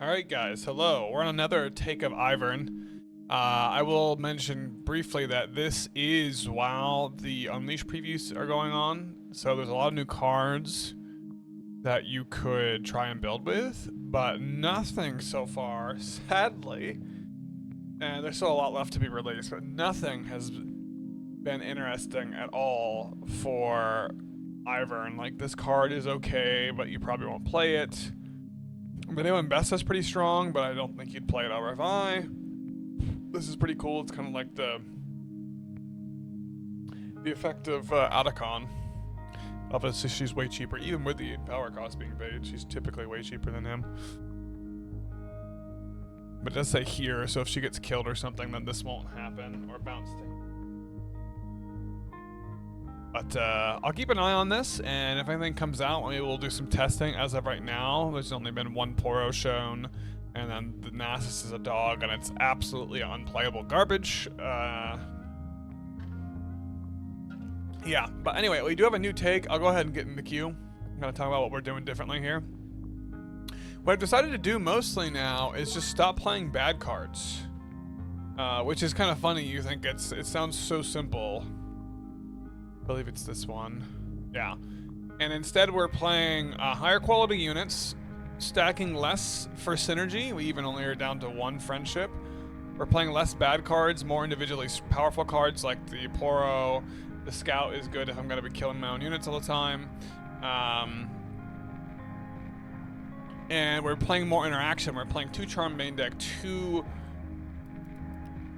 Alright guys, hello. We're on another take of Ivern. I will mention briefly that this is while the Unleashed previews are going on, so there's a lot of new cards that you could try and build with, but nothing so far, sadly, and there's still a lot left to be released, but nothing has been interesting at all for Ivern. Like, this card is okay, but you probably won't play it. Video and Best is pretty strong, but I don't think you'd play it over RFI. This is pretty cool. It's kind of like the effect of Atacon. Obviously, she's way cheaper, even with the power cost being paid. She's typically way cheaper than him. But it does say here, so if she gets killed or something, then this won't happen, or bounce to. But I'll keep an eye on this, and if anything comes out, maybe we'll do some testing. As of right now, there's only been one Poro shown, and then the Nasus is a dog, and it's absolutely unplayable garbage. Yeah, but anyway, we do have a new take. I'll go ahead and get in the queue. I'm going to talk about what we're doing differently here. What I've decided to do mostly now is just stop playing bad cards, which is kind of funny. You think it sounds so simple. I believe it's this one. Yeah. And instead we're playing higher quality units, stacking less for synergy. We even only are down to one friendship. We're playing less bad cards, more individually powerful cards like the Poro. The Scout is good if I'm going to be killing my own units all the time. And we're playing more interaction. We're playing 2 Charm main deck, 2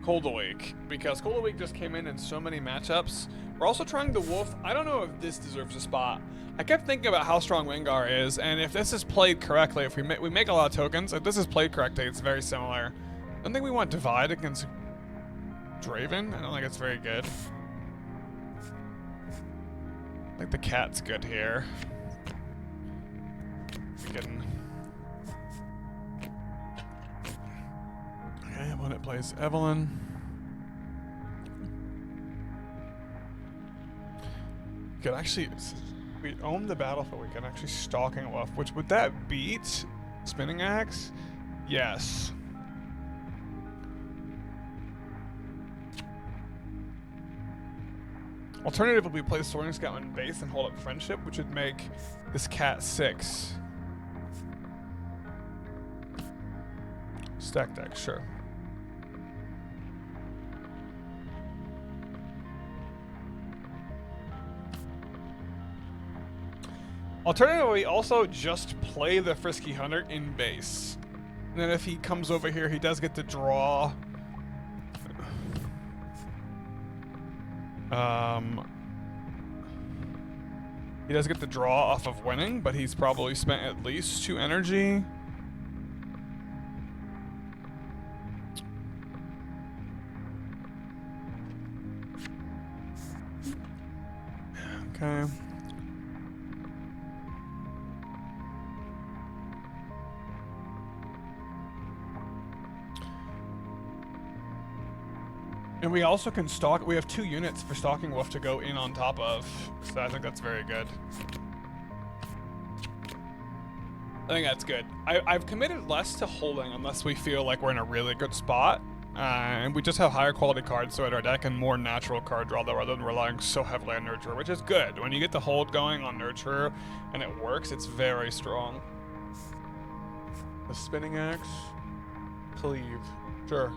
Cold Awake, because Cold Awake just came in so many matchups. We're also trying the Wolf. I don't know if this deserves a spot. I kept thinking about how strong Wingar is, and if this is played correctly, if we make a lot of tokens, if this is played correctly, it's very similar. I don't think we want Divide against Draven. I don't think it's very good. I think the cat's good here. Okay, opponent plays Evelyn. We could actually, we own the battlefield, we can actually Stalking Wolf, which would that beat Spinning Axe? Yes. Alternatively, we play Soaring Scout in base and hold up Friendship, which would make this cat 6. Stack deck, sure. Alternatively, also just play the Frisky Hunter in base. And then if he comes over here, he does get to draw. He does get the draw off of winning, but he's probably spent at least 2 energy. Okay. And we also can stalk. We have 2 units for Stalking Wolf to go in on top of, so I think that's very good. I think that's good. I've committed less to holding unless we feel like we're in a really good spot. And we just have higher quality cards so at our deck and more natural card draw, though, rather than relying so heavily on Nurturer, which is good. When you get the hold going on Nurturer and it works, it's very strong. The Spinning Axe. Cleave. Sure.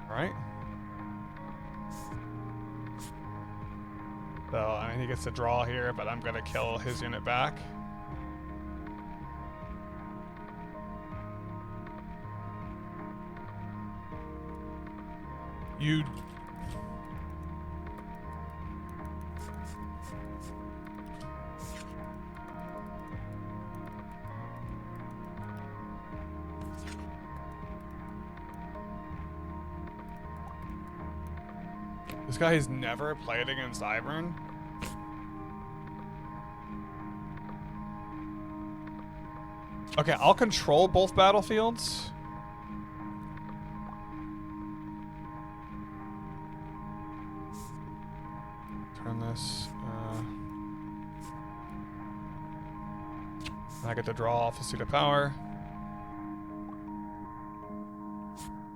Right? So, I mean, he gets to draw here, but I'm going to kill his unit back. You... This guy has never played against Ivern. Okay, I'll control both battlefields. Turn this. I get to draw off a seat of power.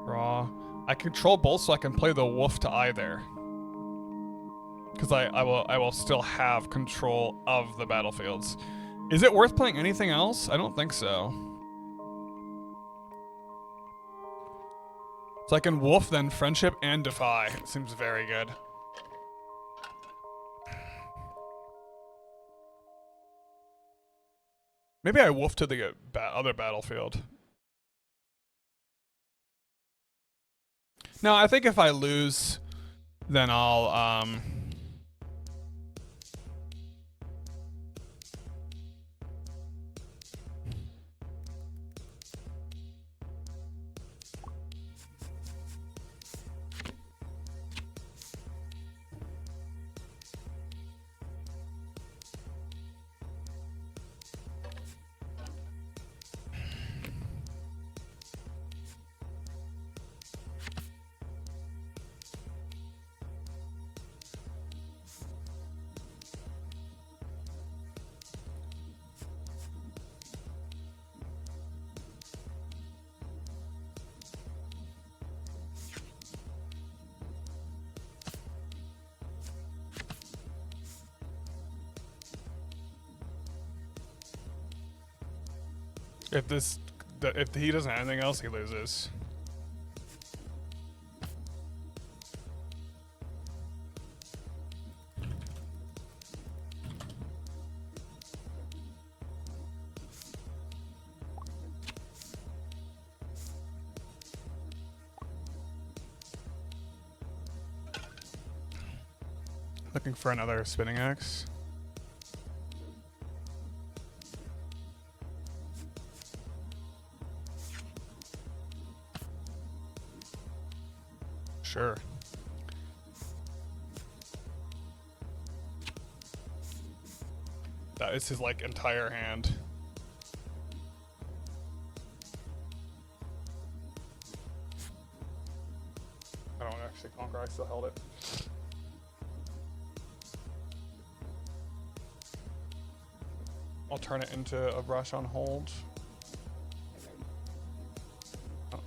Draw. I control both, so I can play the wolf to either. Because I will still have control of the battlefields. Is it worth playing anything else? I don't think so. So I can wolf, then friendship, and defy. It seems very good. Maybe I wolf to the other battlefield. No, I think if I lose, then I'll if he doesn't have anything else, he loses. Looking for another spinning axe. Sure. That is his like entire hand. I don't actually conquer, I still held it. I'll turn it into a brush on hold. Oh.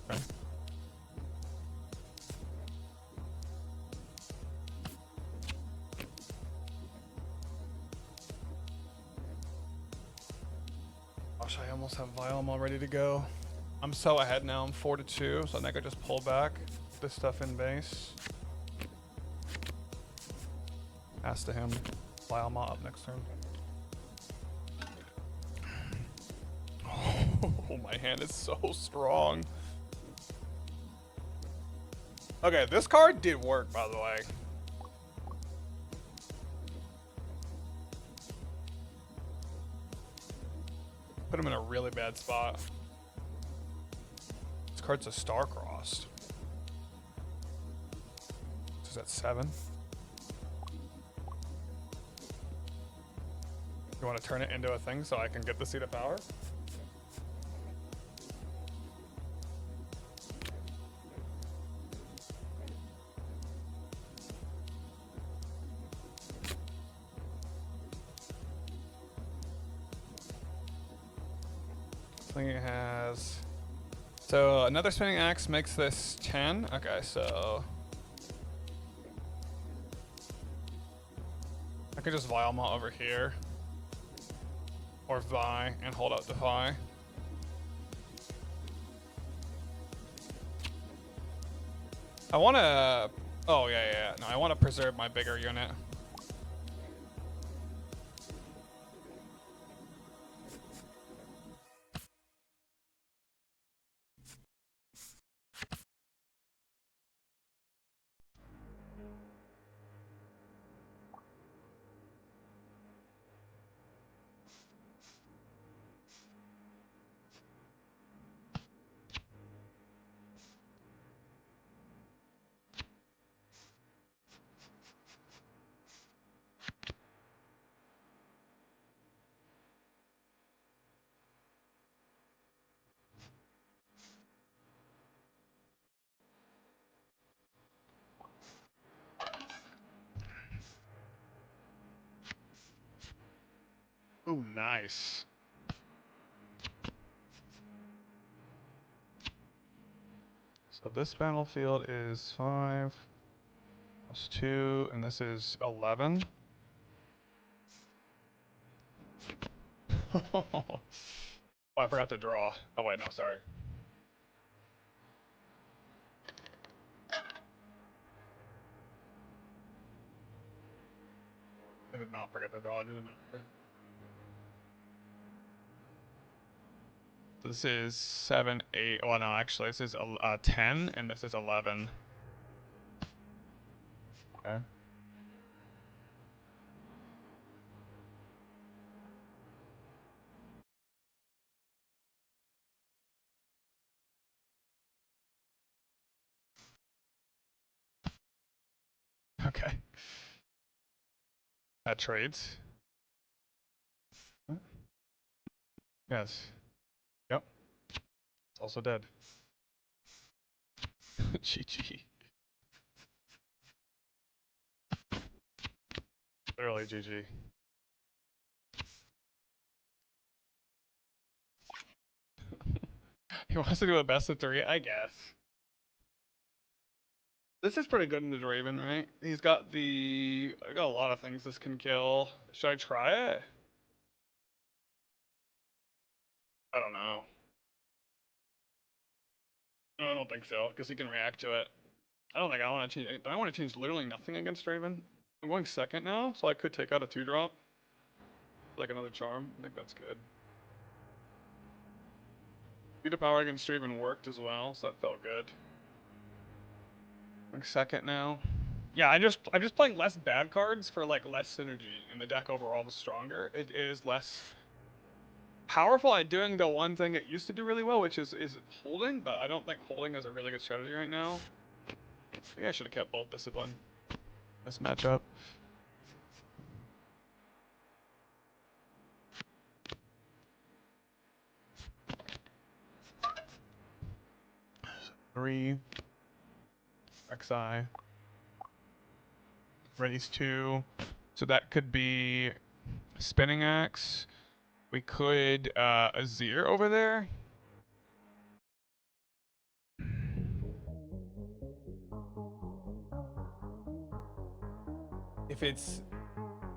Okay. Gosh, I almost have Violem all ready to go. I'm so ahead now, I'm 4-2, so I think I just pull back this stuff in base. Pass to him. Violem up next turn. Oh, my hand is so strong. Okay, this card did work, by the way. Put him in a really bad spot. This card's a star-crossed. This is at 7. You want to turn it into a thing so I can get the seat of power? I think it has... So another spinning axe makes this 10. Okay, so... I could just Violma over here. Or Vi, and hold out Defy. I want to... Oh, yeah. No, I want to preserve my bigger unit. Ooh, nice. So this battlefield is 5 plus 2, and this is 11. Oh, I forgot to draw. Oh wait, no, sorry. I did not forget to draw, did I? This is 7, 8. Well, no, actually, this is 10, and this is 11. Okay. Okay. That trades. Yes. Yep. It's also dead. GG. Literally GG. He wants to do a best of 3, I guess. This is pretty good in the Draven, right? He's got the... I got a lot of things this can kill. Should I try it? I don't know. No, I don't think so, because he can react to it. I don't think I want to change anything. I want to change literally nothing against Draven. I'm going second now, so I could take out a 2-drop. Like another charm. I think that's good. Speed of power against Draven worked as well, so that felt good. Like second now. Yeah, I'm just playing less bad cards for like less synergy, and the deck overall is stronger. It is less powerful at doing the one thing it used to do really well, which is holding, but I don't think holding is a really good strategy right now. Maybe I should have kept both discipline. This matchup. Three. XI. Raise 2. So that could be Spinning Axe. We could Azir over there. If it's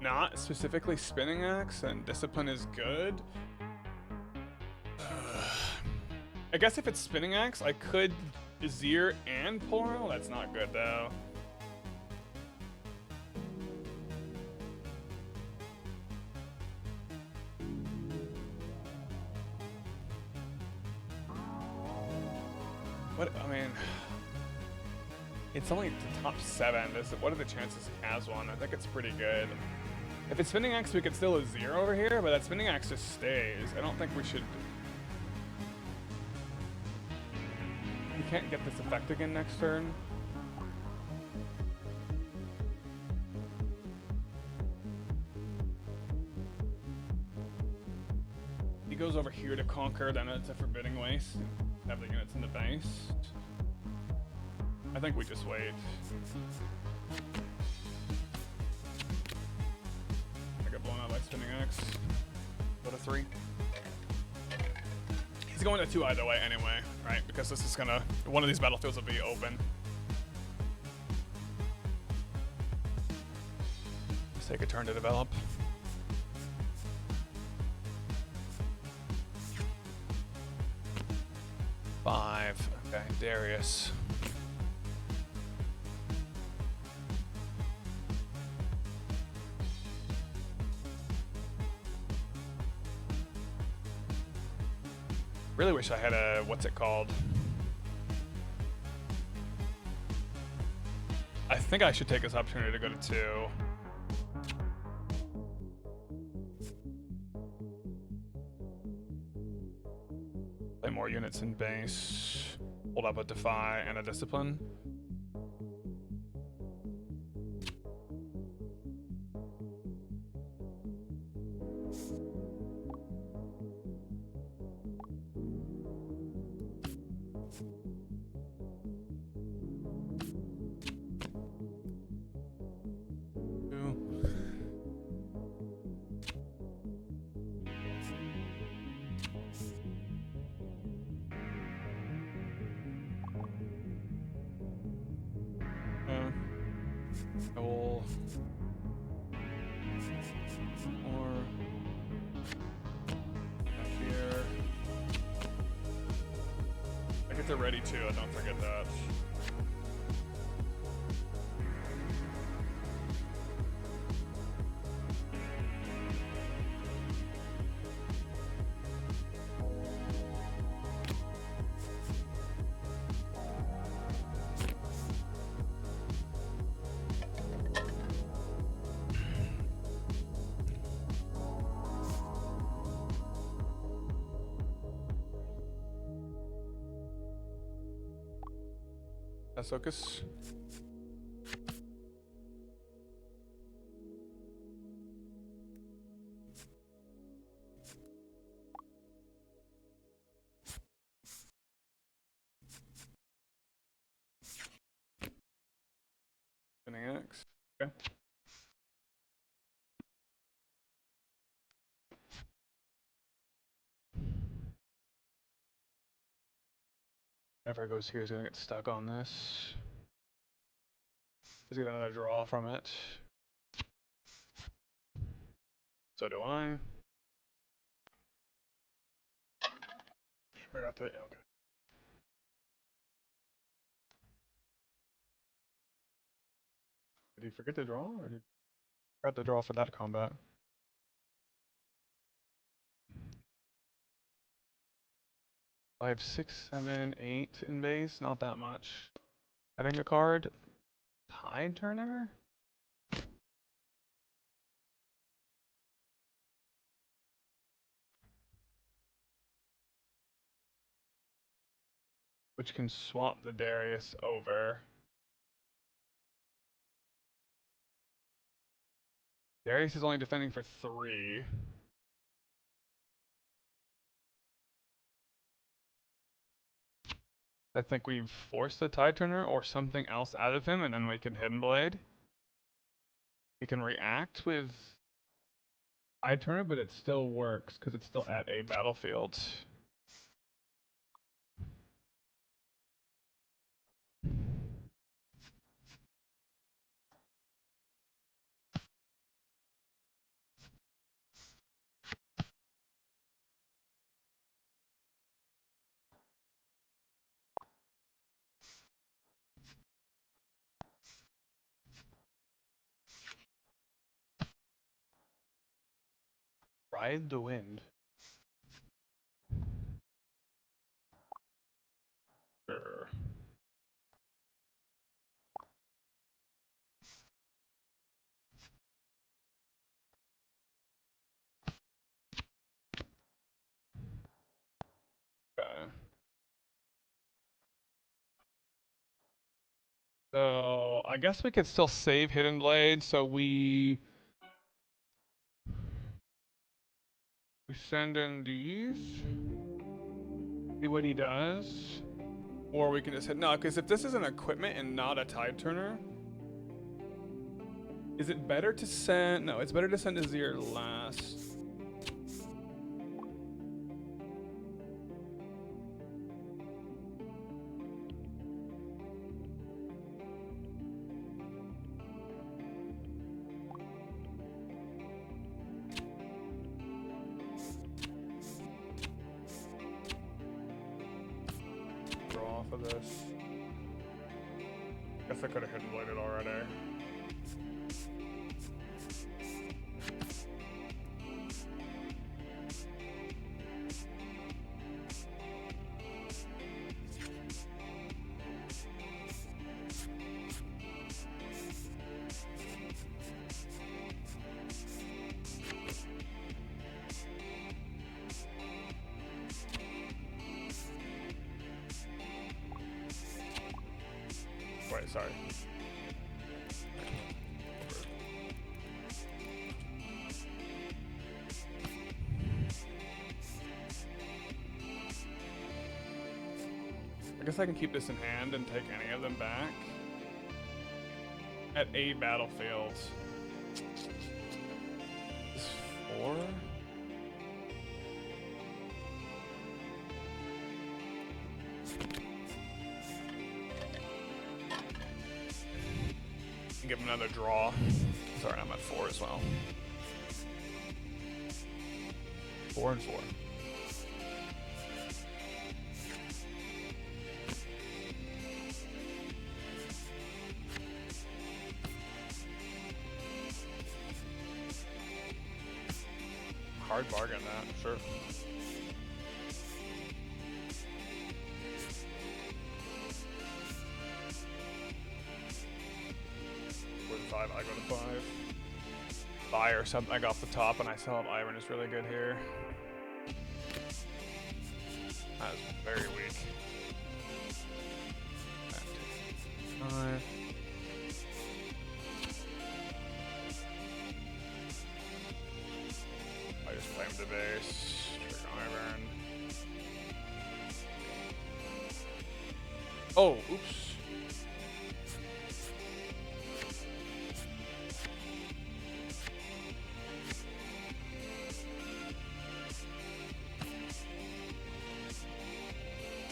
not specifically Spinning Axe, then Discipline is good. I guess if it's Spinning Axe, I could Azir and Poro. That's not good though. What, I mean, it's only the top 7. What are the chances he has one? I think it's pretty good. If it's Spinning Axe, we could still Azir over here, but that Spinning Axe just stays. I don't think we should... We can't get this effect again next turn. He goes over here to conquer, then it's a Forbidding Waste. Have the units in the base. I think we just wait. I got blown out by Spinning Axe. Go to 3. He's going to 2 either way anyway, right? Because this is gonna... One of these battlefields will be open. Let's take a turn to develop. Five. Okay, Darius. Really wish I had a, what's it called? I think I should take this opportunity to go to 2. Play more units in base. Hold up a Defy and a Discipline. Targets are ready too, don't forget that. Focus. X. Okay. Whatever goes here is gonna get stuck on this. Let's get another draw from it. So do I. Right after it, okay. Did he forget to draw, or did he forget to draw for that combat? I have 6, 7, 8 in base, not that much. Adding a card. Tide Turner? Which can swap the Darius over. Darius is only defending for 3. I think we've forced the Tide Turner or something else out of him, and then we can Hidden Blade. He can react with Tide Turner, but it still works because it's still at a battlefield. Ride the wind. Sure. Okay. So I guess we could still save Hidden Blade, so we send in these. See what he does. Or we can just hit no, because if this is an equipment and not a Tide Turner, is it better to send no, it's better to send Azir last. Draw for this. Guess I could have hidden bladed already. Wait, sorry. I guess I can keep this in hand and take any of them back. At a battlefield. Is 4? Give him another draw. Sorry, I'm at 4 as well. 4 and 4. hard bargain that, sure. Five, I go to 5. Fire something off the top, and I still have Ivern is really good here. That is very weak. 5. I just play him to base. Trigger Ivern. Oh, oops.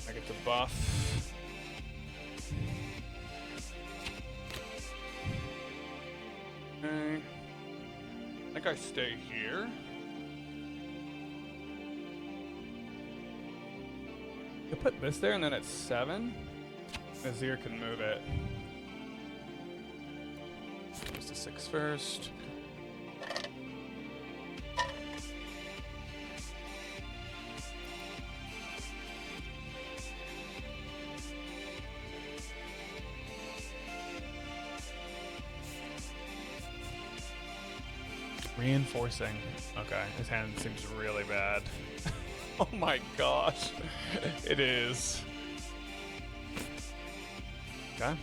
I get the buff. Okay. I think I stay here. I put this there and then it's 7. Azir can move it. Just a 6 first. Reinforcing. Okay, his hand seems really bad. Oh my gosh. It is. Okay.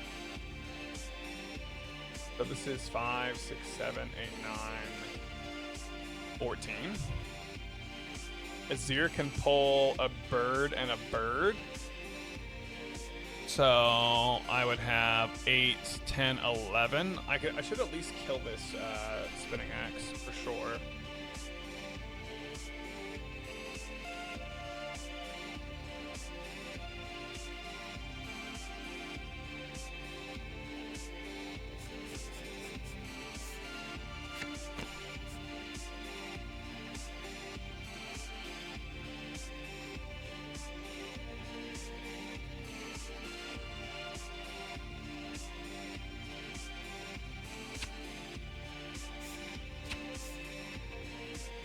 So this is 5, 6, 7, 8, 9, 14. Azir can pull a bird and a bird. So I would have 8, 10, 11. I should at least kill this spinning axe for sure.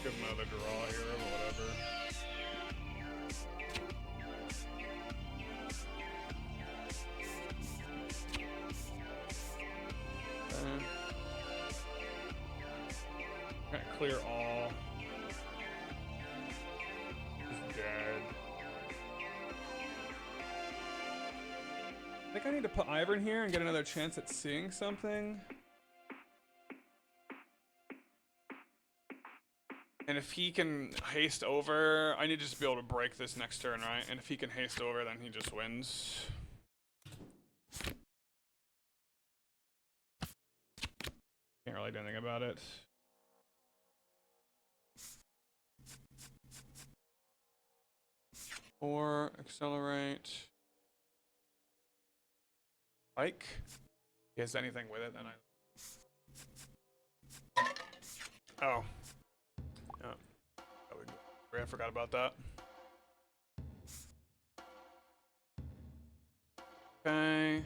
Give him another draw here or whatever. Gonna clear all. He's dead. I think I need to put Ivern here and get another chance at seeing something. And if he can haste over, I need to just be able to break this next turn, right? And if he can haste over, then he just wins. Can't really do anything about it. Or accelerate. Spike. He has anything with it, then I. Oh. I forgot about that. Okay. I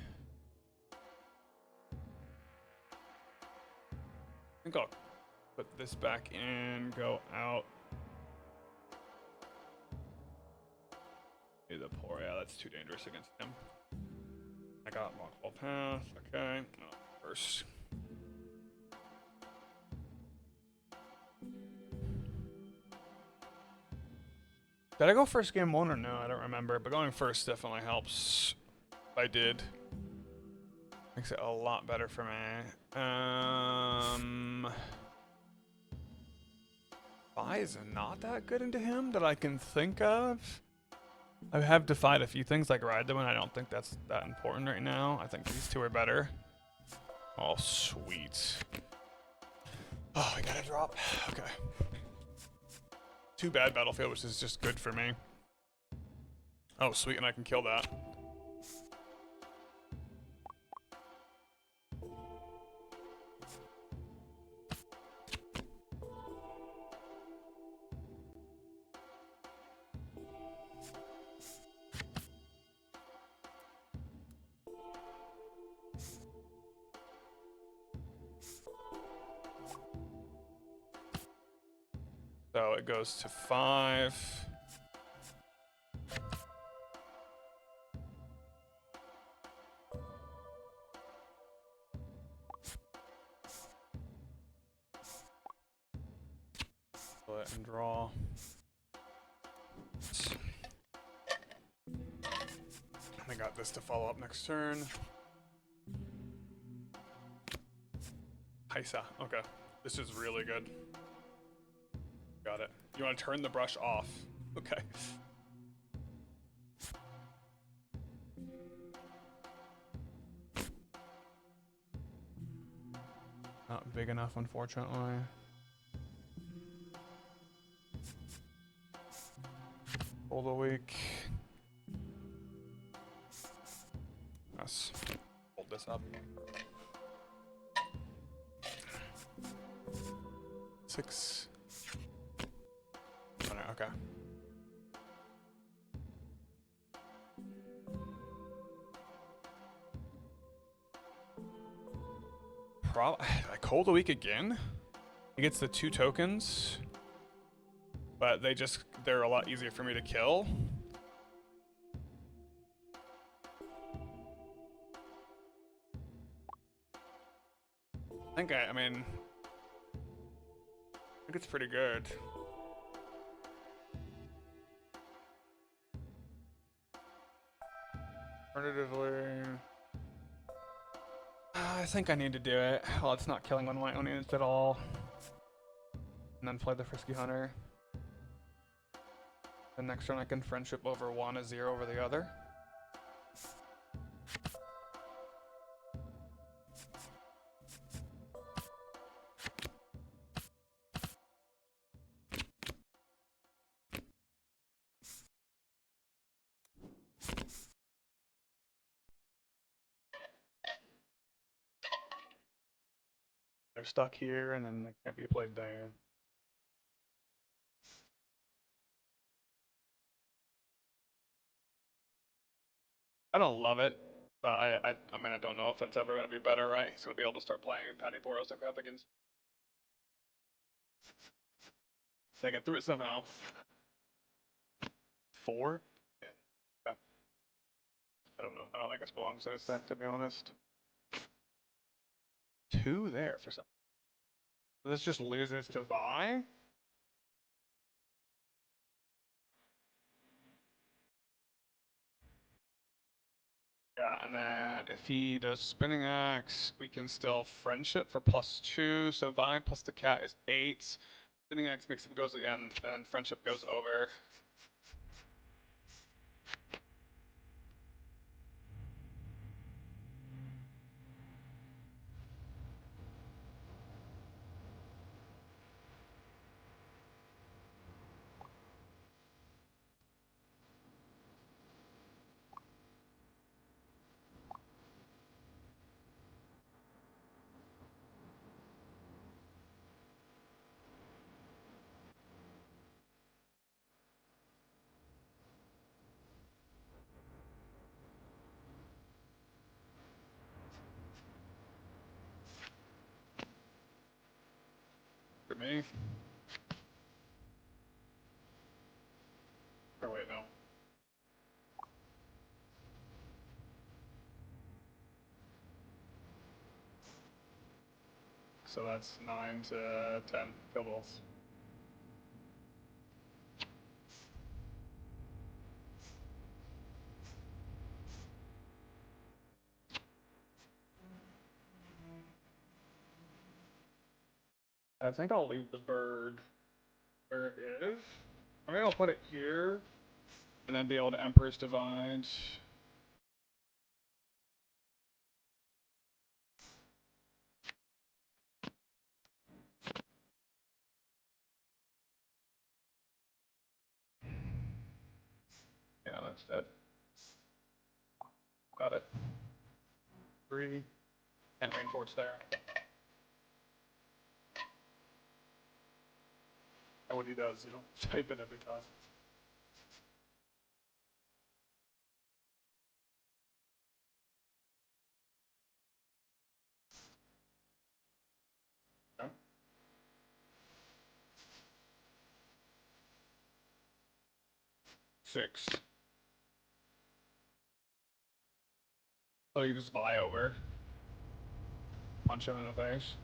think I'll put this back in, go out. Maybe the poor, yeah, that's too dangerous against him. I got Lockfall Path, okay. Oh, first. Did I go first game 1 or no? I don't remember, but going first definitely helps. I did. Makes it a lot better for me. Vi is not that good into him that I can think of. I have defied a few things like Ride Them, and I don't think that's that important right now. I think these two are better. Oh, sweet. Oh, I gotta drop. Okay. Too bad Battlefield, which is just good for me. Oh, sweet, and I can kill that. So it goes to 5. Split and draw. I got this to follow up next turn. Heisa. Okay. This is really good. Got it. You want to turn the brush off. Okay. Not big enough, unfortunately. Hold a week. Yes. Hold this up. 6. Oh, no, okay. Like hold a week again? He gets the 2 tokens, but they're a lot easier for me to kill. I think it's pretty good. Alternatively, I think I need to do it. Well, it's not killing one of my own units at all. And then play the Frisky Hunter. The next turn I can friendship over one, a 0 over the other. They're stuck here, and then they can't be played there. I don't love it, but I mean, I don't know if it's ever going to be better, right? He's going to be able to start playing Patty Boros like up against. They get through it somehow. 4? Yeah. Okay. I don't know. I don't think this belongs to this set, to be honest. 2 there for some. This just loses to Vi? Yeah, and then if he does Spinning Axe, we can still Friendship for +2, so Vi plus the cat is 8. Spinning Axe makes him goes again, then Friendship goes over. For me. Or wait, no. So that's 9 to 10 kill balls. I think I'll leave the bird where it is. I mean, I'll put it here, and then be able to Emperor's Divide. Yeah, that's it. Got it. 3. And reinforce there. And what he does, type it every time. Okay. 6. So you just fly over. Punch him in the face.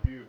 Buke.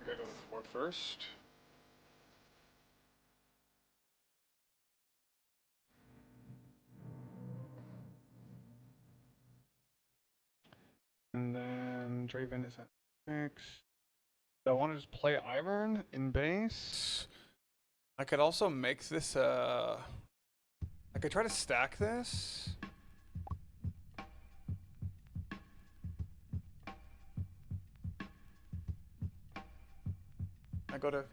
I gotta go to 4 first. And then Draven is at 6. So I want to just play Ivern in base. I could also make this I could try to stack this. I go to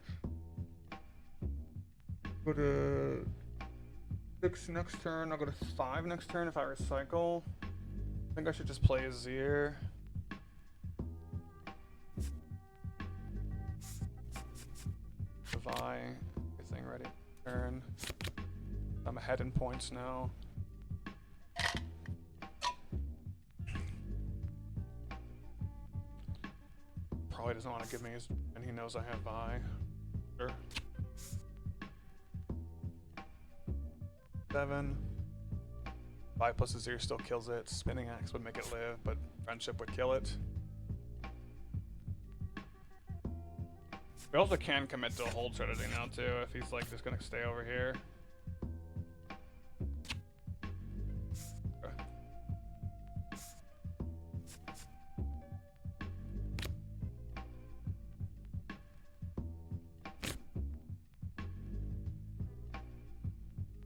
6 next turn. I'll go to 5 next turn if I recycle. I think I should just play Azir. Vi, everything ready. Turn. I'm ahead in points now. Probably doesn't want to give me his, and he knows I have Vi. Sure. 7. 5 plus Azir still kills it. Spinning Axe would make it live, but Friendship would kill it. We also can commit to a hold strategy now too, if he's like just gonna stay over here. Okay.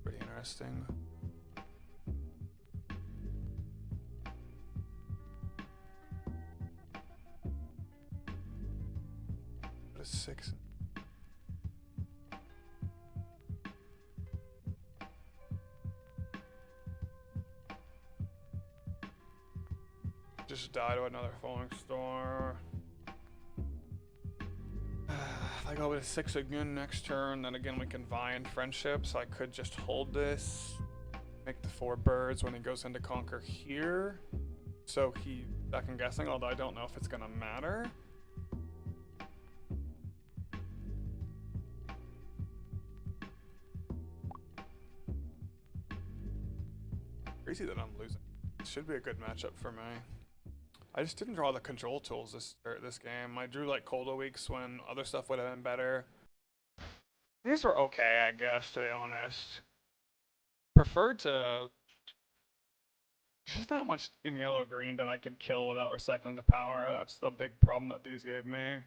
Pretty interesting. What is 6? Just die to another falling star. If I go with a 6 again next turn, then again we can vie in Friendship, so I could just hold this. Make the 4 birds when he goes into Conquer here. So he second guessing, although I don't know if it's gonna matter. Crazy that I'm losing. It should be a good matchup for me. I just didn't draw the control tools this game. I drew like Cold Weeks when other stuff would have been better. These were okay, I guess, to be honest. Preferred to... There's not much in yellow-green that I can kill without recycling the power. That's the big problem that these gave me.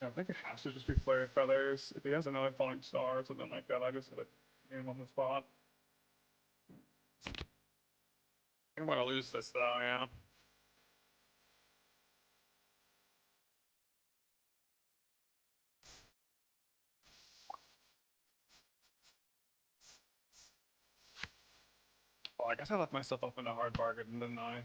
Yeah, I think it has to just be Flare Feathers. If he has another Falling Star or something like that, I just hit him on the spot. I'm gonna lose this though, yeah. Well, I guess I left myself up in a hard bargain, didn't I?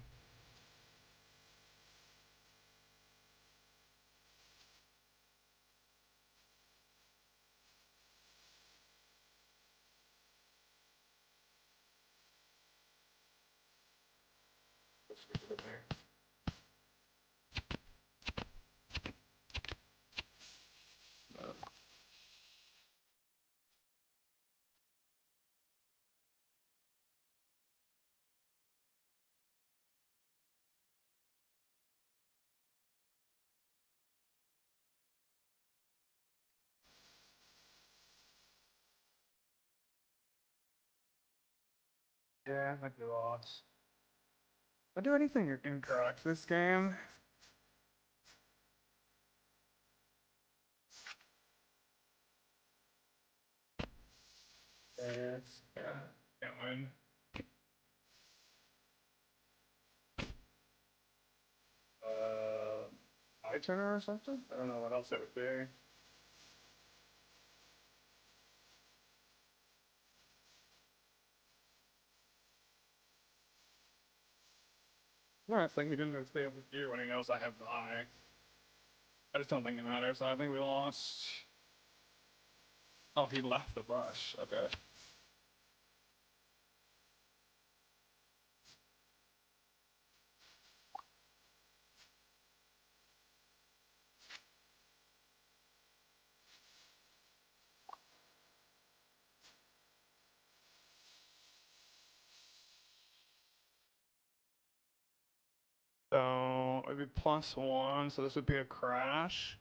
Yeah, I might be lost. Did I do anything incorrect this game? Yes. Yeah. Can't win. Eye turner or something? I don't know what else it would be. Alright, I think he didn't stay up with you when he knows I have the eye. I just don't think it matters, I think we lost. Oh, he left the brush. Okay. So it'd be +1, so this would be a crash.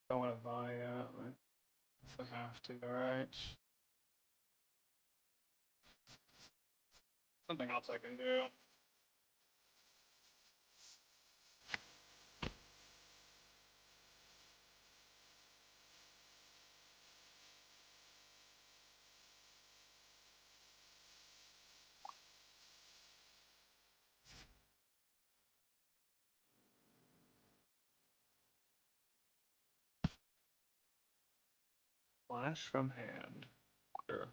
Don't want to buy yet. If I have to, alright. Something else I can do. Flash from hand. Sure.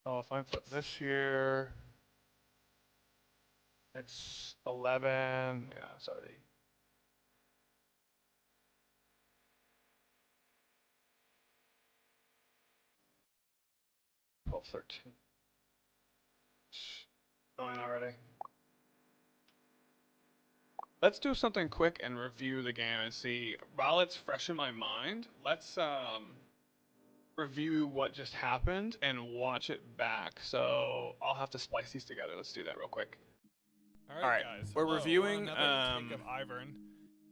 Oh, if I put this here, it's 11. Yeah, sorry. Well, 13. 9 already. Let's do something quick and review the game and see. While it's fresh in my mind, let's review what just happened and watch it back. So I'll have to splice these together. Let's do that real quick. All right, guys. We're reviewing another take of Ivern.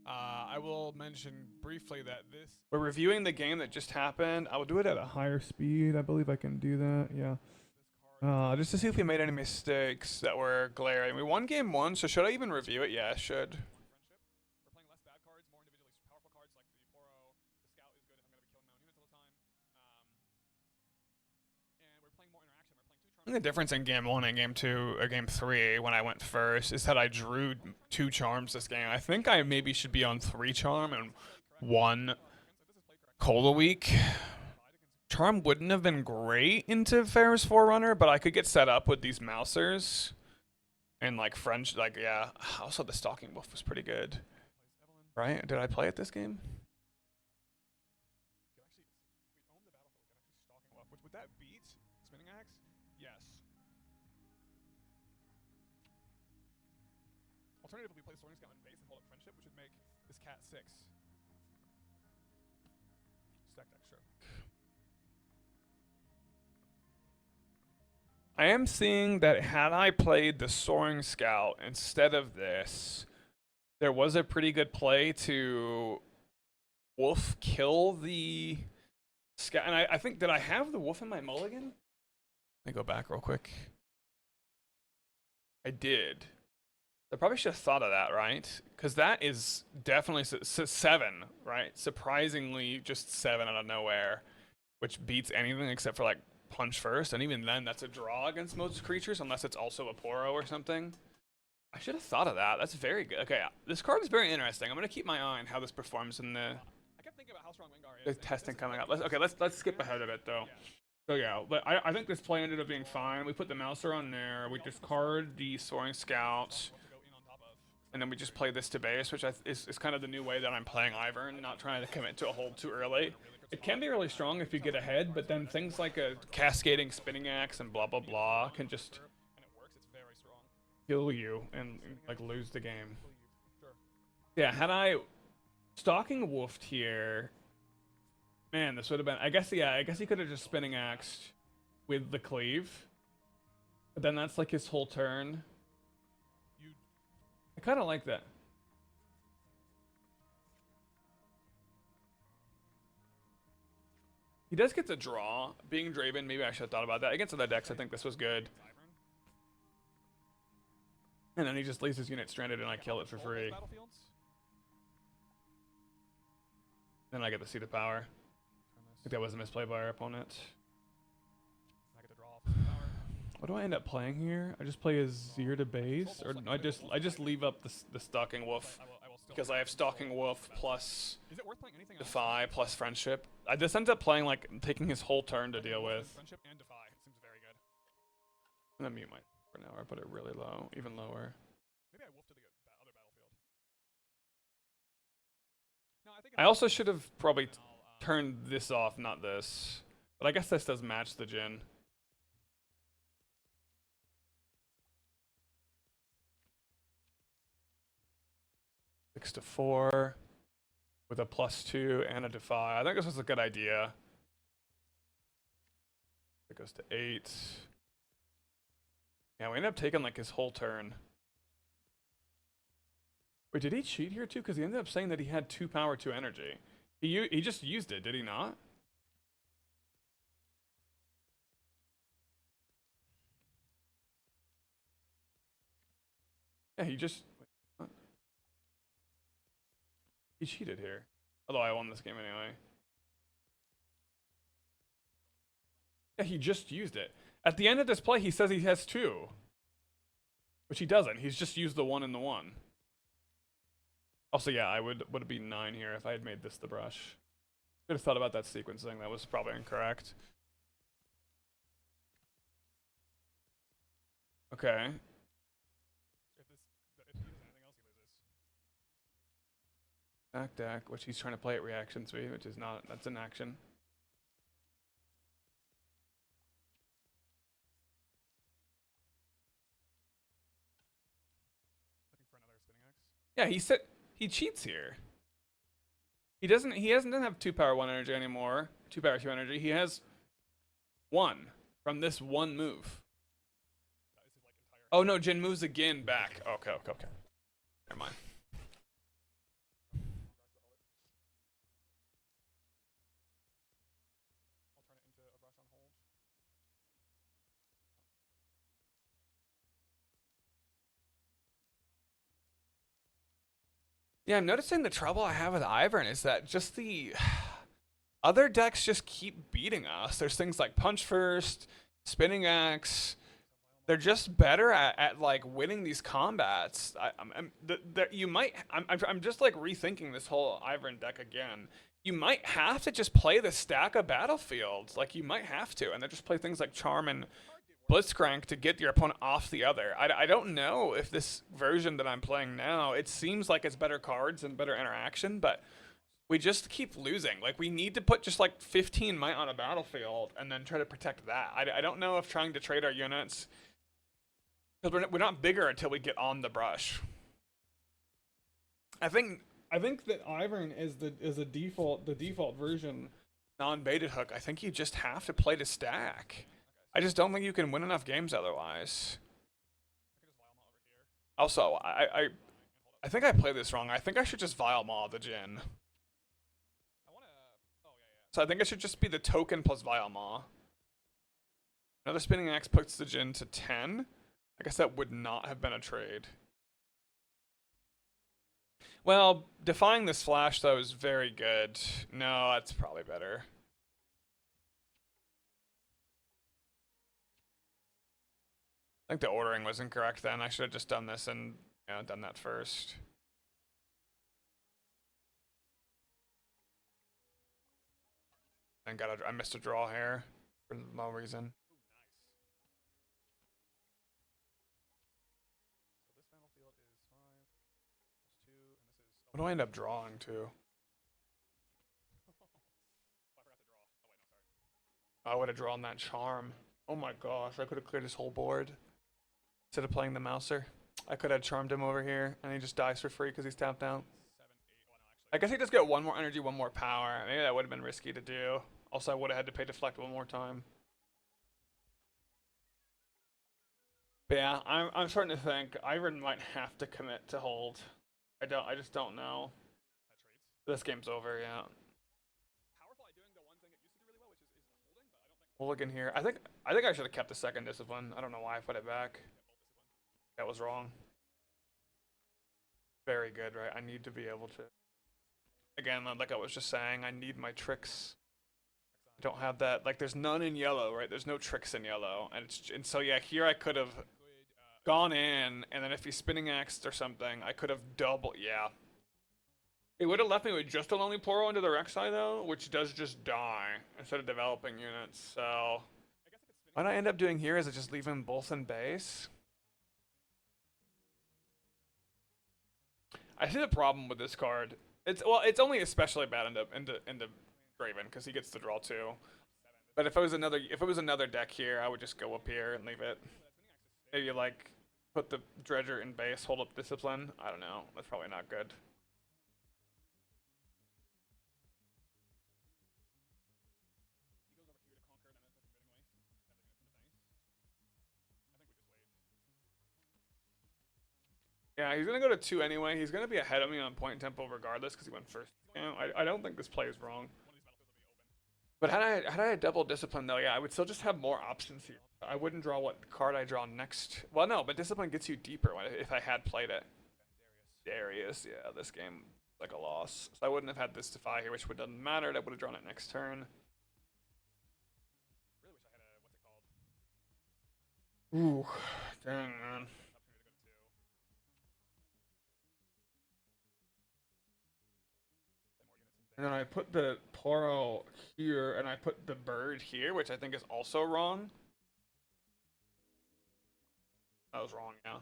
I will mention briefly that we're reviewing the game that just happened. I will do it at a higher speed. I believe I can do that. Yeah. Just to see if we made any mistakes that were glaring. We won game 1, so should I even review it? Yeah, I should. The difference in game 1 and game 2 or game 3 when I went first is that I drew 2 charms this game. I think I maybe should be on 3 charm and 1 Cola Week. Charm wouldn't have been great into Fair's Forerunner, but I could get set up with these Mousers. And like French, like, yeah. Also, the Stalking Wolf was pretty good. Right? Did I play it this game? Would that beat Spinning Axe? Yes. Alternatively, we play Soaring Scout in base and hold up Friendship, which would make this cat 6. Stack deck, sure. I am seeing that had I played the Soaring Scout instead of this, there was a pretty good play to wolf kill the scout. And I think, did I have the wolf in my mulligan? Let me go back real quick. I did. I probably should have thought of that, right? Because that is definitely 7, right? Surprisingly, just 7 out of nowhere, which beats anything except for like punch first. And even then, that's a draw against most creatures, unless it's also a Poro or something. I should have thought of that. That's very good. Okay, this card is very interesting. I'm gonna keep my eye on how this performs in the. I kept thinking about how strong Wingar is. The testing coming up. Let's skip ahead of it though. So yeah, but I think this play ended up being fine. We put the Mouser on there. We discard the Soaring Scout. And then we just play this to base, which is kind of the new way that I'm playing Ivern, not trying to commit to a hold too early. It can be really strong if you get ahead, but then things like a cascading Spinning Axe and blah blah blah can just kill you and like lose the game. Yeah, had I Stalking Wolfed here, man, this would have been. I guess he could have just Spinning Axed with the cleave, but then that's like his whole turn. I kind of like that. He does get to draw. Being Draven, maybe I should have thought about that. Against other decks, I think this was good. And then he just leaves his unit stranded and I kill it for free. Then I get the seat of power. I think that was a misplay by our opponent. What do I end up playing here? I just play a Zir to base, or I just leave up the Stalking Wolf because I have Stalking Wolf plus Defy plus Friendship. I just end up playing like taking his whole turn to deal with. Friendship and Defy seems very good. I'm gonna mute my for now. I put it really low, even lower. Maybe I wolf to the other battlefield. No, I think I also should have probably turned this off, not this. But I guess this does match the Jhin. 6 to 4 with a +2 and a Defy. I think this was a good idea. It goes to 8. Yeah, we ended up taking like his whole turn. Wait, did he cheat here too? Because he ended up saying that he had 2 power, 2 energy. He just used it, did he not? Yeah, he just... He cheated here. Although I won this game anyway. Yeah, he just used it. At the end of this play, he says he has 2. Which he doesn't. He's just used the 1 and the 1. Also, yeah, I would it be 9 here if I had made this the brush. Should have thought about that sequencing. That was probably incorrect. Okay. Back deck, which he's trying to play at reaction speed, which is not, that's an action. Looking for another spinning axe. Yeah, he said he cheats here. He doesn't have 2 power 1 energy anymore. 2 power 2 energy. He has 1 from this one move. Oh no, Jhin moves again back. Okay. Never mind. Yeah, I'm noticing the trouble I have with Ivern is that just the other decks just keep beating us. There's things like Punch First, Spinning Axe. They're just better at like winning these combats. I'm just like rethinking this whole Ivern deck again. You might have to just play the stack of battlefields. Like you might have to, and then just play things like Charm and Blitzcrank to get your opponent off the other. I don't know if this version that I'm playing now, it seems like it's better cards and better interaction, but we just keep losing. Like, we need to put just like 15 might on a battlefield and then try to protect that. I don't know if trying to trade our units, because we're not bigger until we get on the brush. I think that Ivern is the default version non-baited hook. I think you just have to play to stack. I just don't think you can win enough games otherwise. Also, I think I played this wrong. I think I should just Vile Maw the Jhin. So I think it should just be the token plus Vile Maw. Another Spinning Axe puts the Jhin to 10. I guess that would not have been a trade. Well, defying this flash though is very good. No, that's probably better. I think the ordering was incorrect then. I should have just done this and done that first. I missed a draw here for no reason. What do I end up drawing to? I would have drawn that Charm. Oh my gosh, I could have cleared his whole board. Instead of playing the Mouser, I could have charmed him over here, and he just dies for free because he's tapped out. I guess he just get 1 more energy, 1 more power. Maybe that would have been risky to do. Also, I would have had to pay deflect 1 more time. But yeah, I'm starting to think Ivern might have to commit to hold. I just don't know. This game's over, yeah. We'll look in here. I think I should have kept the second discipline. I don't know why I put it back. That was wrong. Very good, right? I need to be able to. Again, like I was just saying, I need my tricks. I don't have that. Like, there's none in yellow, right? There's no tricks in yellow, and so yeah, here I could have gone in, and then if he's spinning axed or something, I could have double. Yeah, it would have left me with just a lonely Poro into the Rek'Sai though, which does just die instead of developing units. So what I end up doing here is I just leave them both in base. I see the problem with this card. It's only especially bad into Draven because he gets to draw two. But if it was another deck here, I would just go up here and leave it. Maybe like put the Dredger in base, hold up discipline. I don't know. That's probably not good. Yeah, he's gonna go to two anyway. He's gonna be ahead of me on point tempo regardless because he went first. You know, I don't think this play is wrong. But had I double discipline though, yeah, I would still just have more options here. I wouldn't draw what card I draw next. Well, no, but discipline gets you deeper if I had played it. Darius, yeah, this game like a loss. So I wouldn't have had this Defy here, which would doesn't matter. I would have drawn it next turn. Ooh, dang man. And then I put the Poro here, and I put the bird here, which I think is also wrong. That was wrong, yeah.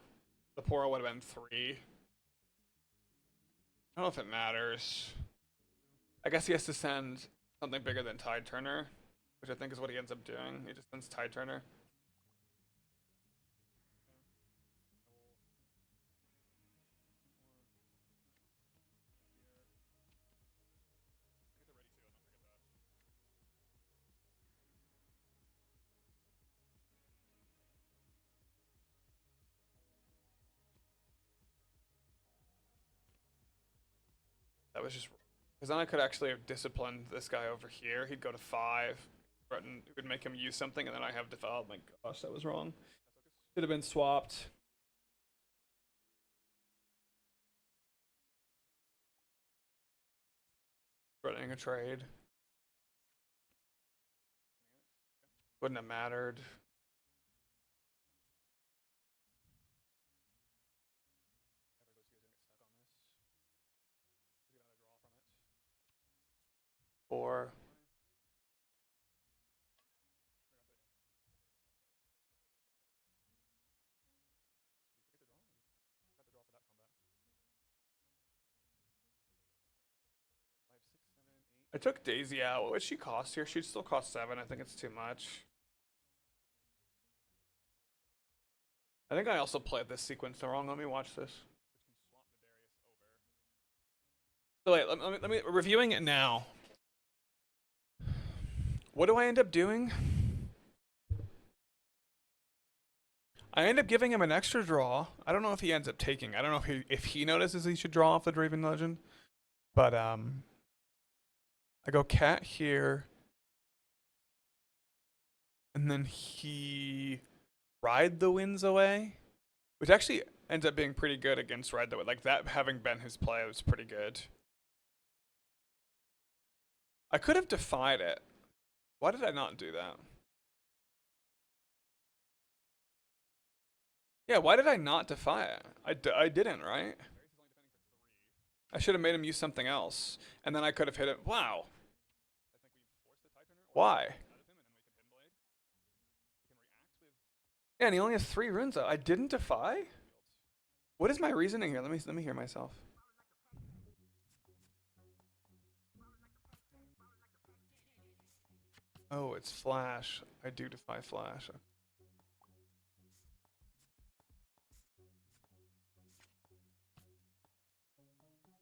The Poro would have been 3. I don't know if it matters. I guess he has to send something bigger than Tide Turner, which I think is what he ends up doing. He just sends Tide Turner. That was just because then I could actually have disciplined this guy over here. He'd go to 5. Threaten it would make him use something, and then I have oh my gosh, that was wrong. Should have been swapped. Threatening a trade. Wouldn't have mattered. Or I took Daisy out. What would she cost here? She'd still cost 7. I think it's too much. I think I also played this sequence wrong. Let me watch this. So wait, let me reviewing it now. What do I end up doing? I end up giving him an extra draw. I don't know if he ends up taking. I don't know if he notices he should draw off the Draven Legend. But I go cat here. And then he ride the winds away, which actually ends up being pretty good against ride the wind. Like that having been his play was pretty good. I could have defied it. Why did I not do that? Yeah, why did I not defy it? I didn't, right? I should have made him use something else. And then I could have hit it. Wow. Why? Yeah, and he only has 3 runes out. I didn't defy? What is my reasoning here? Let me hear myself. Oh, it's flash. I do defy flash.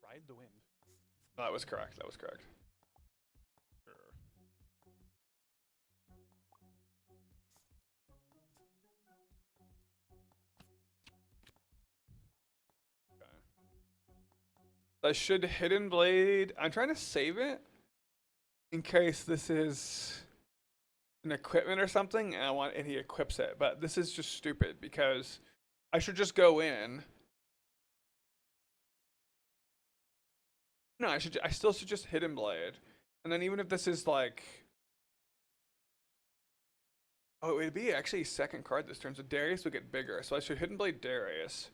Ride the wind. That was correct. That was correct. Sure. Okay. I should hidden blade. I'm trying to save it in case this is an equipment or something, and he equips it. But this is just stupid because I should just go in. No, I still should just Hidden Blade, and then even if this is like, oh, it'd be actually second card this turn, so Darius would get bigger. So I should Hidden Blade Darius.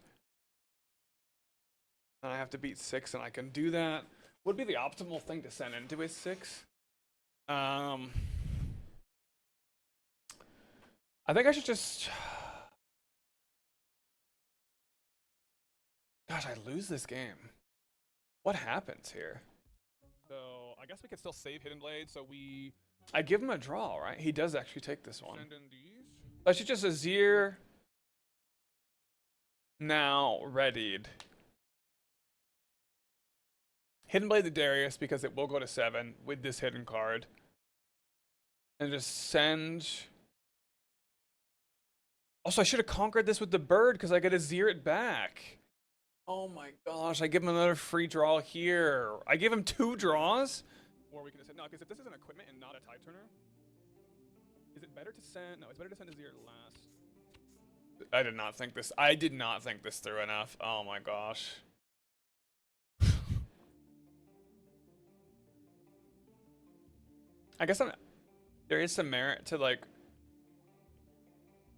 And I have to beat 6, and I can do that. Would be the optimal thing to send into his 6. I think I should just. Gosh, I lose this game. What happens here? So I guess we could still save Hidden Blade. So I give him a draw, right? He does actually take this one. I should just Azir. Now readied. Hidden Blade the Darius because it will go to 7 with this hidden card. And just send. Also, I should have conquered this with the bird because I get to Azir it back. Oh my gosh, I give him another free draw here. I give him 2 draws? Or we can just say, no, because if this is an equipment and not a tide turner, is it better to send, no, it's better to send Azir last. I did not think this through enough. Oh my gosh. I guess there is some merit to like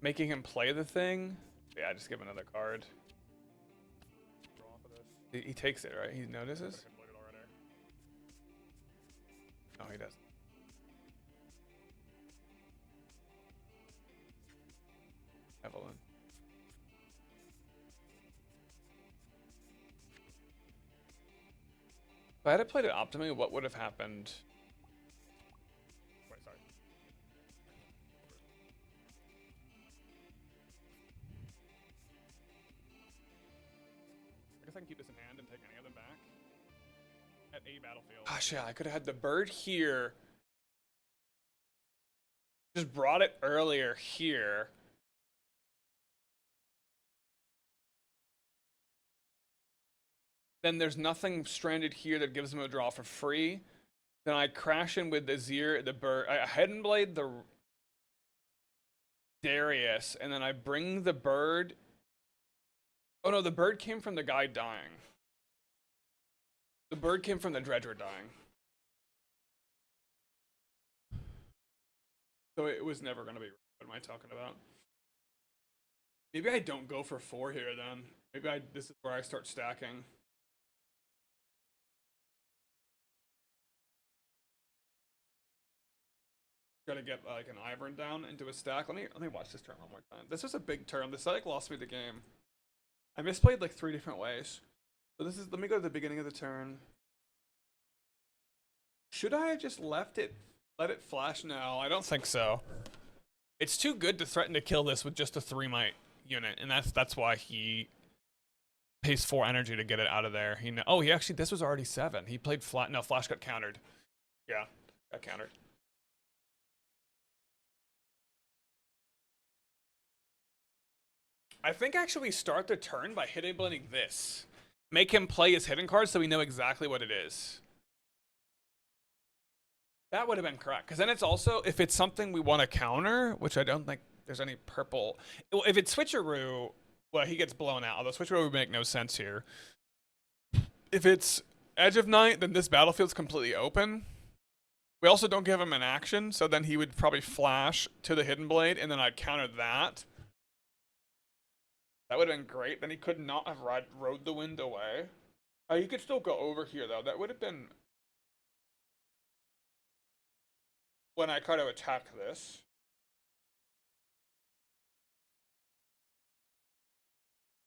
making him play the thing. Yeah, just give him another card. He takes it, right? He notices? No, he doesn't. Evelyn. If I had played it optimally, what would have happened? Wait, sorry. I guess I can keep this in hand and take any of them back at a battlefield. Gosh, yeah, I could have had the bird here. Just brought it earlier here. Then there's nothing stranded here that gives him a draw for free. Then I crash in with the Azir, the bird. I Hidden Blade the Darius, and then I bring the bird. Oh no, the bird came from the guy dying. The bird came from the Dredger dying. So it was never gonna be. What am I talking about? Maybe I don't go for 4 here then. Maybe this is where I start stacking. Gotta get like an Ivern down into a stack. Let me watch this turn one more time. This was a big turn. This like lost me the game. I misplayed like 3 different ways. So let me go to the beginning of the turn. Should I have just let it flash? No, I don't think so. It's too good to threaten to kill this with just a 3-mite unit, and that's why he pays 4 energy to get it out of there. He actually, this was already 7. He played flat. No, flash got countered. Yeah, got countered. I think actually start the turn by hidden blending this. Make him play his hidden cards so we know exactly what it is. That would have been correct. Because then it's also, if it's something we want to counter, which I don't think there's any purple. If it's Switcheroo, well, he gets blown out. Although Switcheroo would make no sense here. If it's Edge of Night, then this battlefield's completely open. We also don't give him an action, so then he would probably flash to the Hidden Blade, and then I'd counter that. That would have been great. Then he could not have rode the wind away. He could still go over here, though. That would have been when I try to attack this.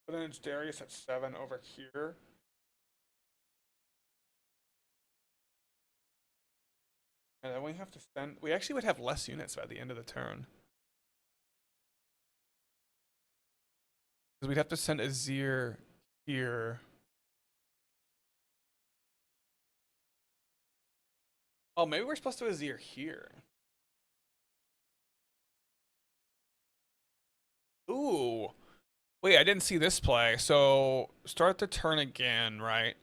But then it's Darius at 7 over here. And then we have to spend. We actually would have less units by the end of the turn. Because we'd have to send Azir here. Oh, maybe we're supposed to Azir here. Ooh. Wait, I didn't see this play. So start the turn again, right?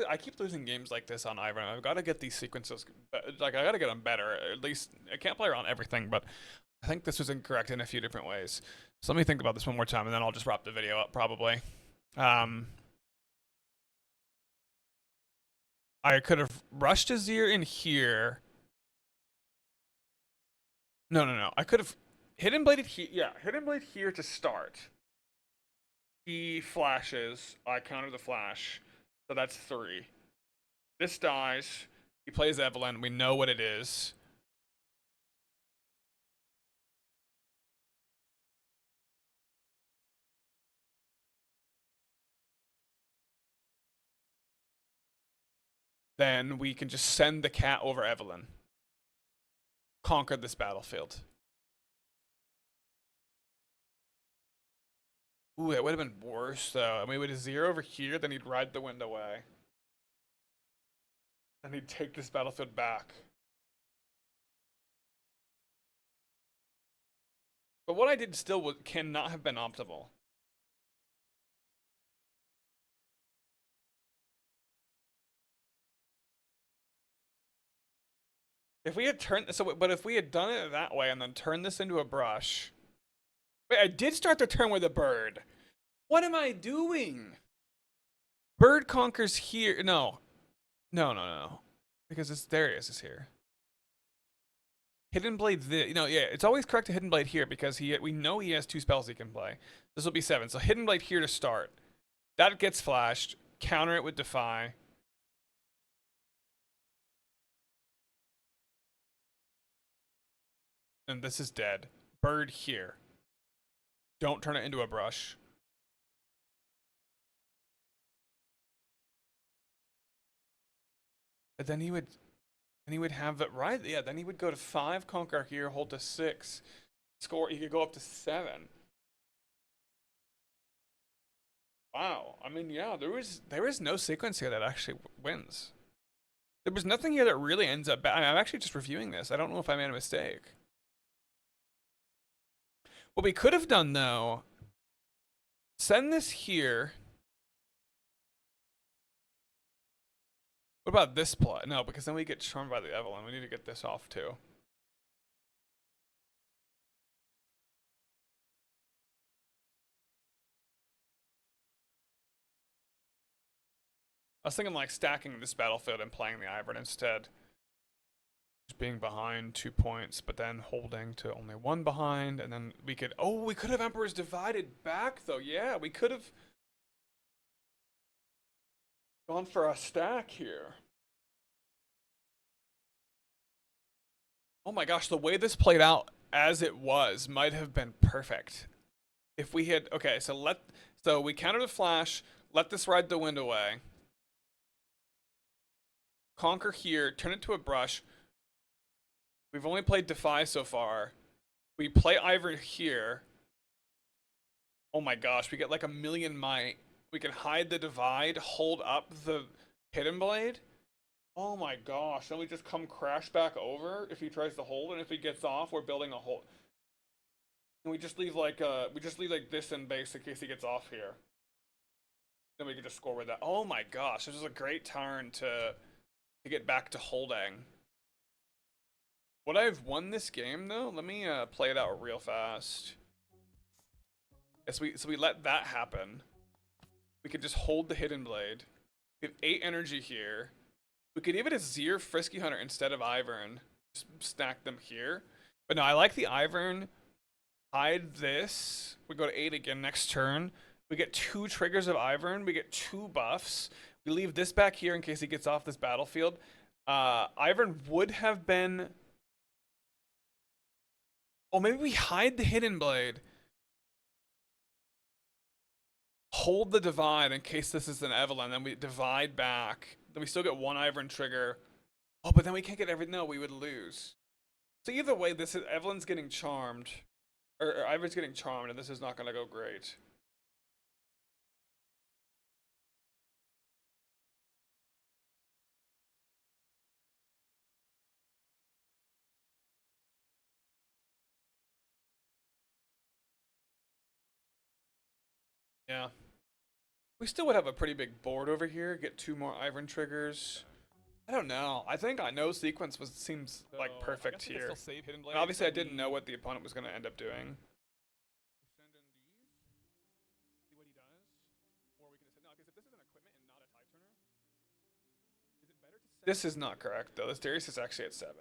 I keep losing games like this on Ivern. I've got to get these sequences, like I got to get them better. At least I can't play around everything, but I think this was incorrect in a few different ways. So let me think about this one more time, and then I'll just wrap the video up probably. I could have rushed Azir in here. No. I could have hidden bladed here. Yeah, hidden blade here to start. He flashes. I counter the flash, so that's 3. This dies. He plays Evelyn. We know what it is. Then we can just send the cat over Evelyn. Conquer this battlefield. Ooh, that would have been worse though. I mean, with a 0 over here, then he'd ride the wind away. And he'd take this battlefield back. But what I did still cannot have been optimal. If we had turned but if we had done it that way and then turned this into a brush. Wait, I did start the turn with a bird. What am I doing? Bird conquers here. No. Because Darius is here. Hidden Blade yeah, it's always correct to Hidden Blade here because we know he has 2 spells he can play. This will be 7. So Hidden Blade here to start. That gets flashed. Counter it with Defy. And this is dead. Bird here. Don't turn it into a brush. But then he would have it right. Yeah, then he would go to 5, conquer here, hold to 6. Score, he could go up to 7. Wow. I mean, yeah, there is no sequence here that actually wins. There was nothing here that really ends up bad. I'm actually just reviewing this. I don't know if I made a mistake. What we could have done, though, send this here. What about this plot? No, because then we get charmed by the Evelyn. We need to get this off, too. I was thinking like stacking this battlefield and playing the Ivern instead. Just being behind 2 points, but then holding to only 1 behind, and then we could have Emperor's Divided back though. Yeah, we could have gone for a stack here. Oh my gosh, the way this played out as it was might have been perfect. If we had so we counter the flash, let this ride the wind away. Conquer here, turn it to a brush. We've only played Defy so far. We play Ivern here. Oh my gosh, we get like a million might. We can hide the divide, hold up the Hidden Blade. Oh my gosh, then we just come crash back over if he tries to hold, and if he gets off, we're building a hold. And we just leave like this in base in case he gets off here. Then we can just score with that. Oh my gosh, this is a great turn to get back to holding. Would I have won this game though? Let me play it out real fast. So we let that happen. We could just hold the Hidden Blade. We have 8 energy here. We could even Azir Frisky Hunter instead of Ivern. Just stack them here. But no, I like the Ivern. Hide this. We go to 8 again next turn. We get 2 triggers of Ivern. We get 2 buffs. We leave this back here in case he gets off this battlefield. Ivern would have been... Oh, maybe we hide the Hidden Blade. Hold the divide in case this is an Evelyn. Then we divide back. Then we still get 1 Ivern trigger. Oh, but then we can't get every... No, we would lose. So either way, this is Evelyn's getting charmed. Or Ivern's getting charmed, and this is not going to go great. Yeah. We still would have a pretty big board over here. Get 2 more Ivern triggers. I don't know. I think I know sequence seems like perfect here. And obviously, I didn't know what the opponent was going to end up doing. This is not correct though. This Darius is actually at 7.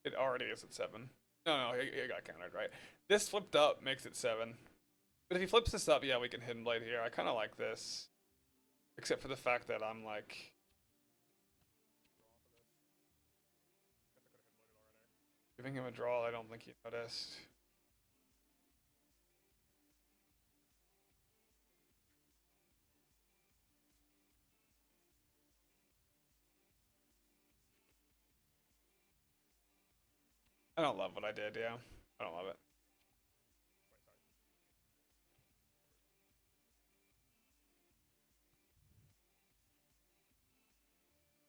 It already is at 7. No, he got countered, right? This flipped up makes it 7. But if he flips this up, yeah, we can Hidden Blade here. I kind of like this. Except for the fact that I'm like... giving him a draw, I don't think he noticed. I don't love what I did, yeah. I don't love it.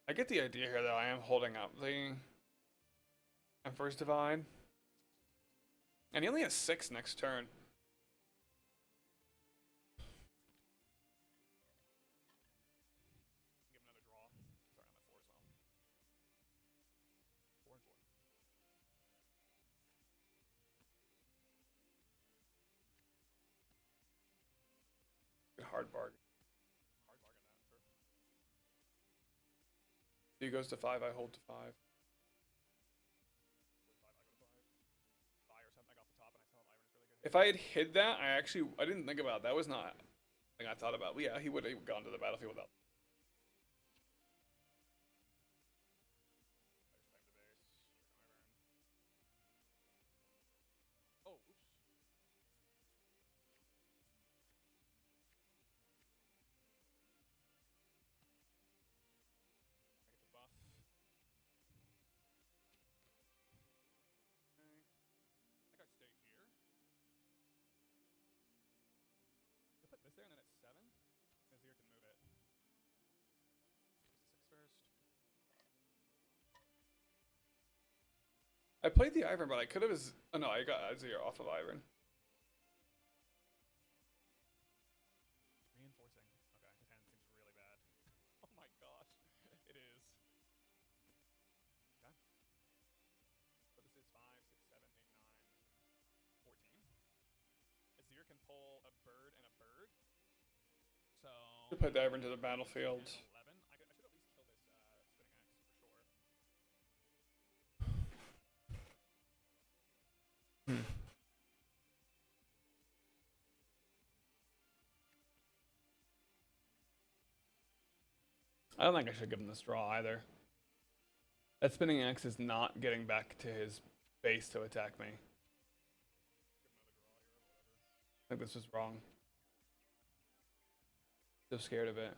I get the idea here, though. I am holding up the Emperor's Divide. And he only has 6 next turn. Give another draw. Sorry, I'm at 4 as well. 4 and 4. Good hard bargain. Hard bargain that, sure. He goes to 5, I hold to 5. If I had hid that, I didn't think about it. That was not something I thought about. But yeah, he would have gone to the battlefield without. Oh, oops. I get the buff. Okay. I think I stay here. You put this there and then it's 7. Nazir can move it. Goes to 6 first. I played the Ivern, but I could have. Oh no, I got Azir off of Ivern. Reinforcing. Okay, his hand seems really bad. Oh my gosh, it is. Okay. So this is 5, 6, 7, 8, 9, 14. Azir can pull a bird and a bird. So. Put the Ivern to the battlefield. 11. I should at least kill this spinning axe for sure. I don't think I should give him this draw either. That spinning axe is not getting back to his base to attack me. I think this was wrong. So scared of it.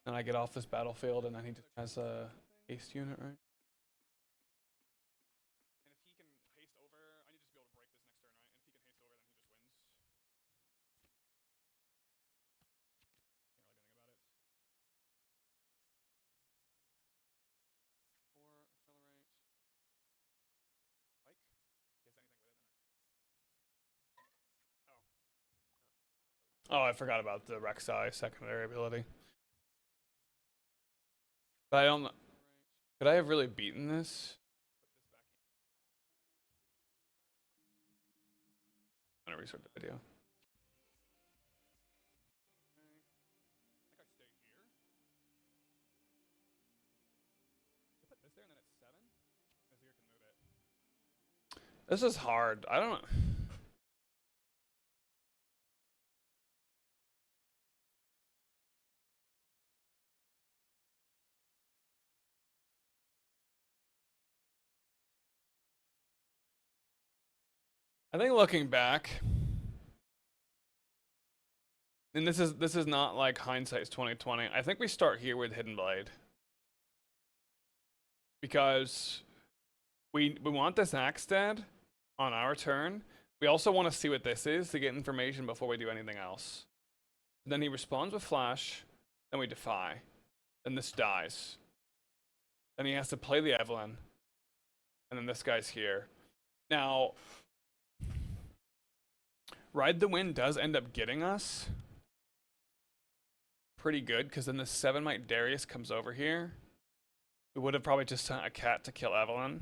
And I get off this battlefield and then he just has a haste unit, right? And if he can haste over, I need to just be able to break this next turn, right? And if he can haste over, then he just wins. Can't really do anything about it. 4, accelerate. Spike? He has anything with it, then I... Oh. Oh, I forgot about the Rek'Sai secondary ability. But I don't know. Could I have really beaten this? I'm gonna restart the video. I think I stay here. You put this there and then it's 7. Nazir can move it. This is hard. I don't know. I think looking back, and this is not like hindsight's 2020. I think we start here with Hidden Blade because we want this axe dead on our turn. We also want to see what this is to get information before we do anything else. Then he responds with Flash, then we Defy, then this dies. Then he has to play the Evelyn. And then this guy's here. Now, Ride the Wind does end up getting us pretty good, because then the 7-might Darius comes over here. We would have probably just sent a cat to kill Evelyn.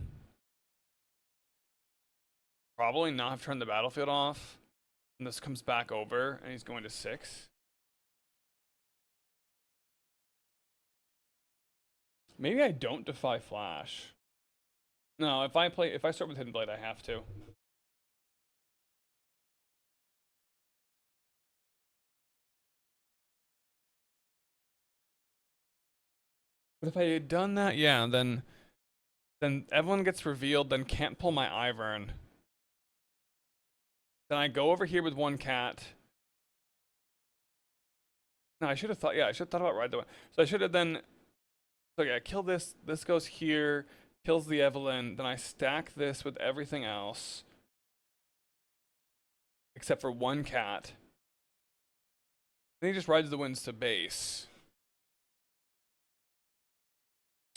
Probably not have turned the battlefield off. And this comes back over, and he's going to 6. Maybe I don't defy Flash. No, if I start with Hidden Blade, I have to. But if I had done that, yeah, then Evelyn gets revealed, then can't pull my Ivern. Then I go over here with 1 cat. No, I should have thought, yeah, I should have thought about Ride the Wind. So I should have then, so yeah, kill this. This goes here, kills the Evelyn. Then I stack this with everything else, except for 1 cat. Then he just rides the winds to base.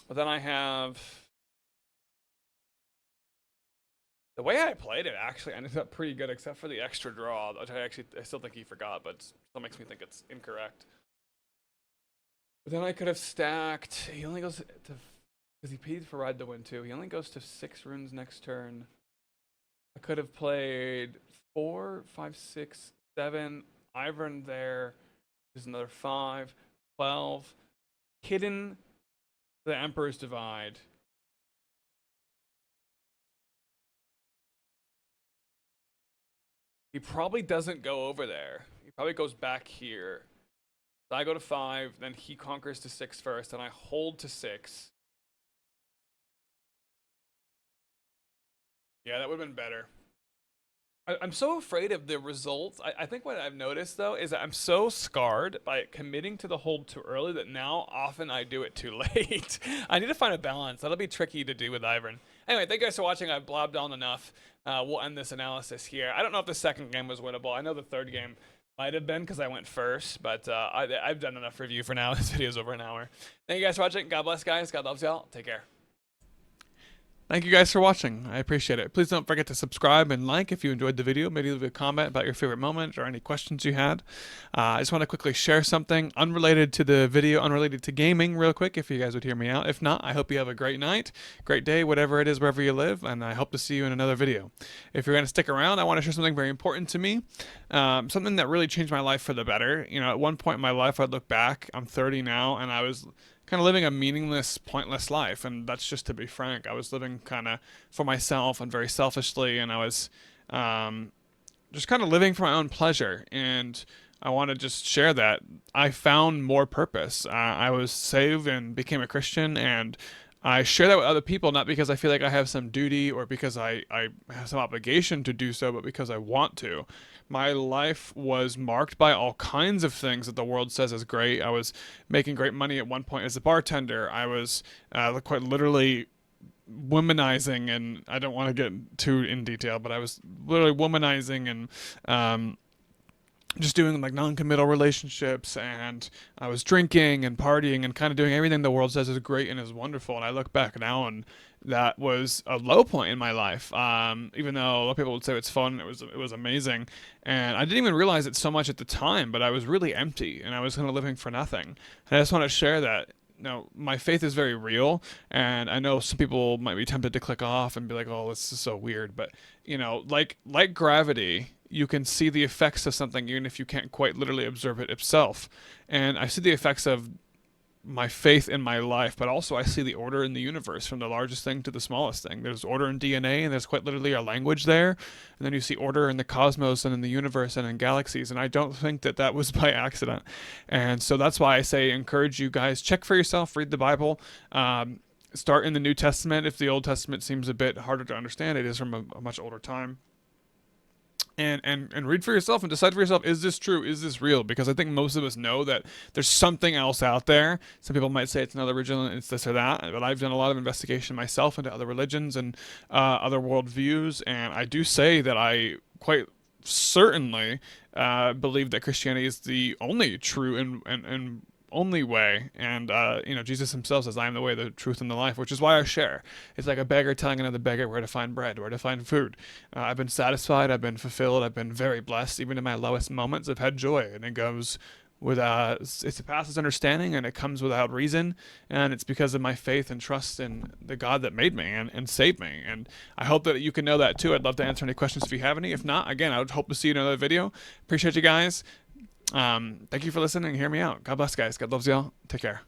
But then I have... The way I played it actually ended up pretty good, except for the extra draw, which I still think he forgot, but still makes me think it's incorrect. But then I could have stacked... He only goes to... Because he paid for Ride the Wind too. He only goes to 6 runes next turn. I could have played 4, 5, 6, 7. Ivern there. There's another 5, 12. Hidden the Emperor's Divide. He probably doesn't go over there. He probably goes back here. So I go to 5, then he conquers to 6 first, and I hold to 6. Yeah, that would have been better. I'm so afraid of the results. I think what I've noticed, though, is that I'm so scarred by committing to the hold too early that now often I do it too late. I need to find a balance. That'll be tricky to do with Ivern. Anyway, thank you guys for watching. I've blabbed on enough. We'll end this analysis here. I don't know if the second game was winnable. I know the third game might have been because I went first, but I've done enough review for now. This video's over an hour. Thank you guys for watching. God bless, guys. God loves y'all. Take care. Thank you guys for watching. I appreciate it. Please don't forget to subscribe and like if you enjoyed the video. Maybe leave a comment about your favorite moment or any questions you had. I just want to quickly share something unrelated to the video, unrelated to gaming real quick, if you guys would hear me out. If not, I hope you have a great night, great day, whatever it is, wherever you live, and I hope to see you in another video. If you're going to stick around, I want to share something very important to me, something that really changed my life for the better. You know, at one point in my life, I'd look back, I'm 30 now, and I was kind of living a meaningless, pointless life, and that's just to be frank. I was living kind of for myself and very selfishly, and I was just kind of living for my own pleasure, and I want to just share that I found more purpose. I was saved and became a Christian, and I share that with other people, not because I feel like I have some duty or because I have some obligation to do so, but because I want to. My life was marked by all kinds of things that the world says is great. I was making great money at one point as a bartender. I was quite literally womanizing, and I don't want to get too in detail, but I was literally womanizing and just doing like non-committal relationships, and I was drinking and partying and kind of doing everything the world says is great and is wonderful. And I look back now, and that was a low point in my life. Even though a lot of people would say it's fun, it was amazing, and I didn't even realize it so much at the time. But I was really empty, and I was kind of living for nothing. And I just want to share that. No, my faith is very real, and I know some people might be tempted to click off and be like, "Oh, this is so weird." But you know, like gravity, you can see the effects of something even if you can't quite literally observe it itself. And I see the effects of my faith in my life, but also I see the order in the universe, from the largest thing to the smallest thing. There's order in DNA, and there's quite literally a language there. And then you see order in the cosmos and in the universe and in galaxies. And I don't think that that was by accident. And so that's why I say encourage you guys, check for yourself, read the Bible. Start in the New Testament if the Old Testament seems a bit harder to understand. It is from a much older time. And read for yourself and decide for yourself, is this true? Is this real? Because I think most of us know that there's something else out there. Some people might say it's another religion, it's this or that, but I've done a lot of investigation myself into other religions and other worldviews, and I do say that I quite certainly believe that Christianity is the only true and only way. And, you know, Jesus himself says, I am the way, the truth, and the life, which is why I share. It's like a beggar telling another beggar where to find bread, where to find food. I've been satisfied, I've been fulfilled, I've been very blessed. Even in my lowest moments, I've had joy. And it goes with it surpasses understanding, and it comes without reason, and it's because of my faith and trust in the God that made me and saved me. And I hope that you can know that too. I'd love to answer any questions if you have any. If not, again, I would hope to see you in another video. Appreciate you guys. Thank you for listening and hear me out. God bless, guys. God loves y'all. Take care.